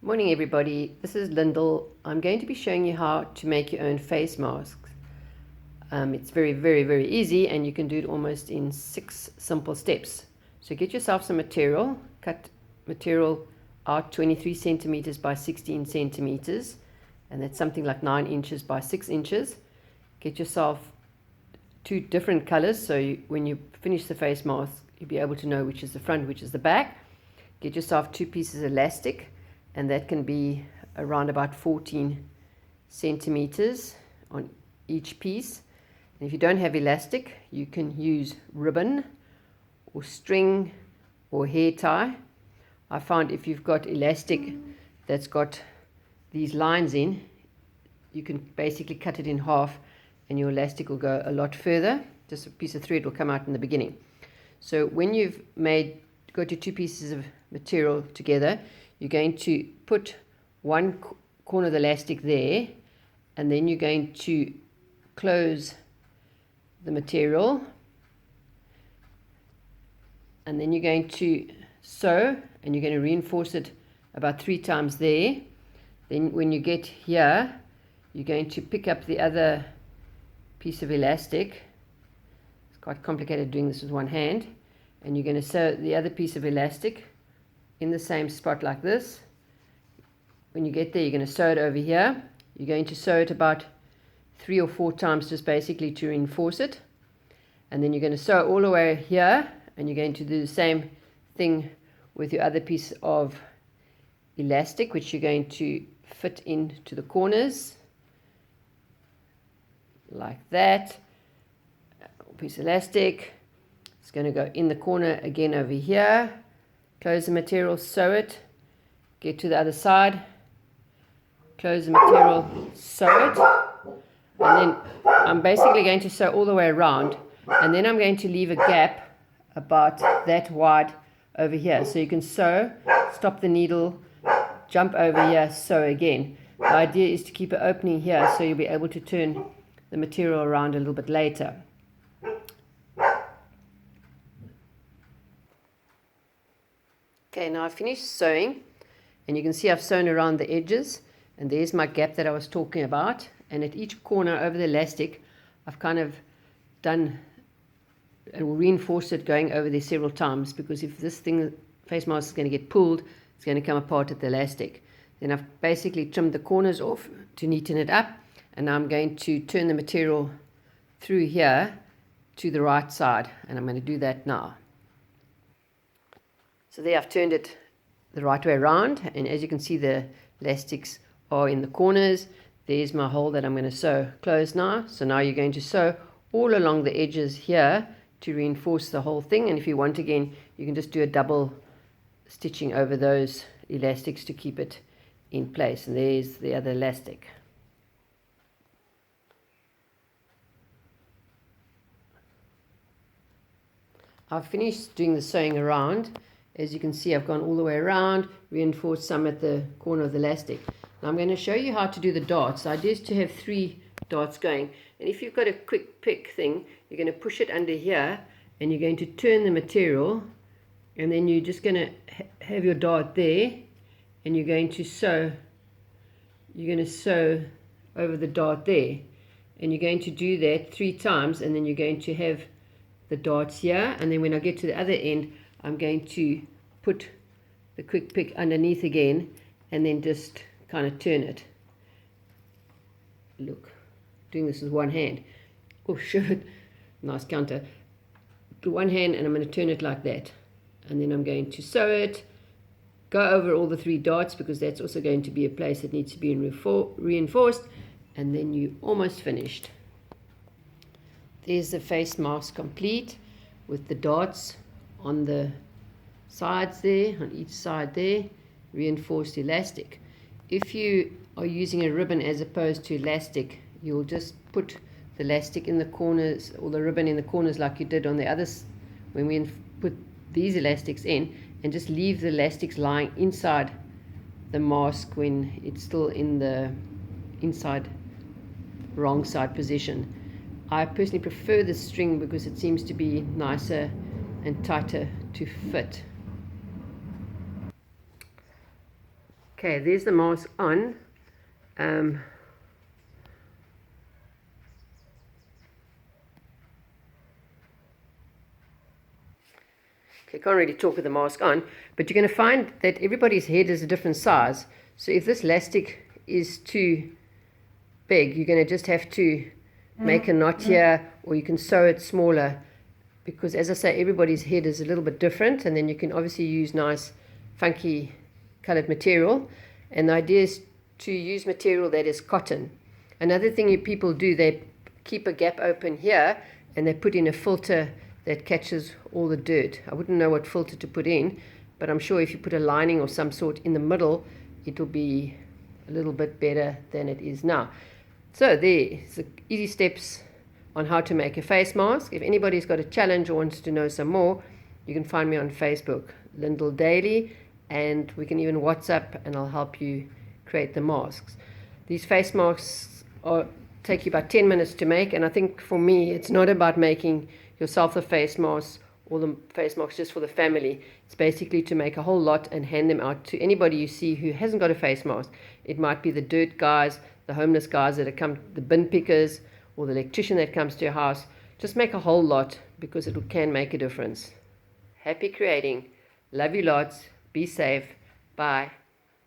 Morning everybody, this is Lyndall. I'm going to be showing you how to make your own face masks. It's very easy, and you can do it almost in 6 simple steps. So get yourself some material, cut material out 23 centimeters by 16 centimeters, and that's something like 9 inches by 6 inches. Get yourself 2 different colors, so when you finish the face mask you'll be able to know which is the front, which is the back. Get yourself 2 pieces of elastic, and that can be around about 14 centimeters on each piece. And if you don't have elastic, you can use ribbon or string or hair tie. I found if you've got elastic that's got these lines in, you can basically cut it in half and your elastic will go a lot further. Just a piece of thread will come out in the beginning. So when you've got your 2 pieces of material together, you're going to put one corner of the elastic there, and then you're going to close the material, and then you're going to sew, and you're going to reinforce it about 3 times there. Then when you get here, you're going to pick up the other piece of elastic. It's quite complicated doing this with one hand, and you're going to sew the other piece of elastic in the same spot like this. When you get there, you're going to sew it over here. You're going to sew it about 3 or 4 times, just basically to reinforce it. And then you're going to sew all the way here, and you're going to do the same thing with your other piece of elastic, which you're going to fit into the corners like that. Piece of elastic, it's going to go in the corner again over here. Close the material, sew it, get to the other side, close the material, sew it, and then I'm basically going to sew all the way around, and then I'm going to leave a gap about that wide over here, so you can sew, stop the needle, jump over here, sew again. The idea is to keep an opening here so you'll be able to turn the material around a little bit later. Okay, now I've finished sewing, and you can see I've sewn around the edges, and there's my gap that I was talking about. And at each corner over the elastic, I've kind of done and reinforced it going over there several times, because if this face mask is going to get pulled, it's going to come apart at the elastic. Then I've basically trimmed the corners off to neaten it up, and now I'm going to turn the material through here to the right side, and I'm going to do that now. So there I've turned it the right way around, and as you can see the elastics are in the corners. There's my hole that I'm going to sew closed now. So now you're going to sew all along the edges here to reinforce the whole thing, and if you want again you can just do a double stitching over those elastics to keep it in place. And there's the other elastic. I've finished doing the sewing around. As you can see, I've gone all the way around, reinforced some at the corner of the elastic. Now I'm going to show you how to do the darts. The idea is to have 3 darts going. And if you've got a quick pick thing, you're going to push it under here, and you're going to turn the material, and then you're just going to have your dart there, and you're going to sew. You're going to sew over the dart there, and you're going to do that 3 times, and then you're going to have the darts here, and then when I get to the other end, I'm going to put the quick pick underneath again, and then just kind of turn it. Look, doing this with one hand. Oh shit, nice counter. The one hand, and I'm going to turn it like that, and then I'm going to sew it, go over all the 3 darts, because that's also going to be a place that needs to be reinforced, and then you're almost finished. There's the face mask complete with the darts on the sides there, on each side there, reinforced elastic. If you are using a ribbon as opposed to elastic, you'll just put the elastic in the corners, or the ribbon in the corners like you did on the others when we put these elastics in, and just leave the elastics lying inside the mask when it's still in the inside wrong side position. I personally prefer the string because it seems to be nicer and tighter to fit. Okay, there's the mask on. Okay, can't really talk with the mask on, but you're going to find that everybody's head is a different size. So if this elastic is too big, you're going to just have to make a knot here, or you can sew it smaller, because as I say, everybody's head is a little bit different, and then you can obviously use nice funky colored material. And the idea is to use material that is cotton. Another thing people do, they keep a gap open here and they put in a filter that catches all the dirt. I wouldn't know what filter to put in, but I'm sure if you put a lining or some sort in the middle, it'll be a little bit better than it is now. So there's the easy steps on how to make a face mask. If anybody's got a challenge or wants to know some more, you can find me on Facebook, Lyndall Daly, and we can even WhatsApp and I'll help you create the masks. These face masks take you about 10 minutes to make, and I think for me it's not about making yourself the face mask or the face masks just for the family. It's basically to make a whole lot and hand them out to anybody you see who hasn't got a face mask. It might be the dirt guys, the homeless guys that come, the bin pickers, or the electrician that comes to your house. Just make a whole lot, because it can make a difference. Happy creating. Love you lots. Be safe. Bye.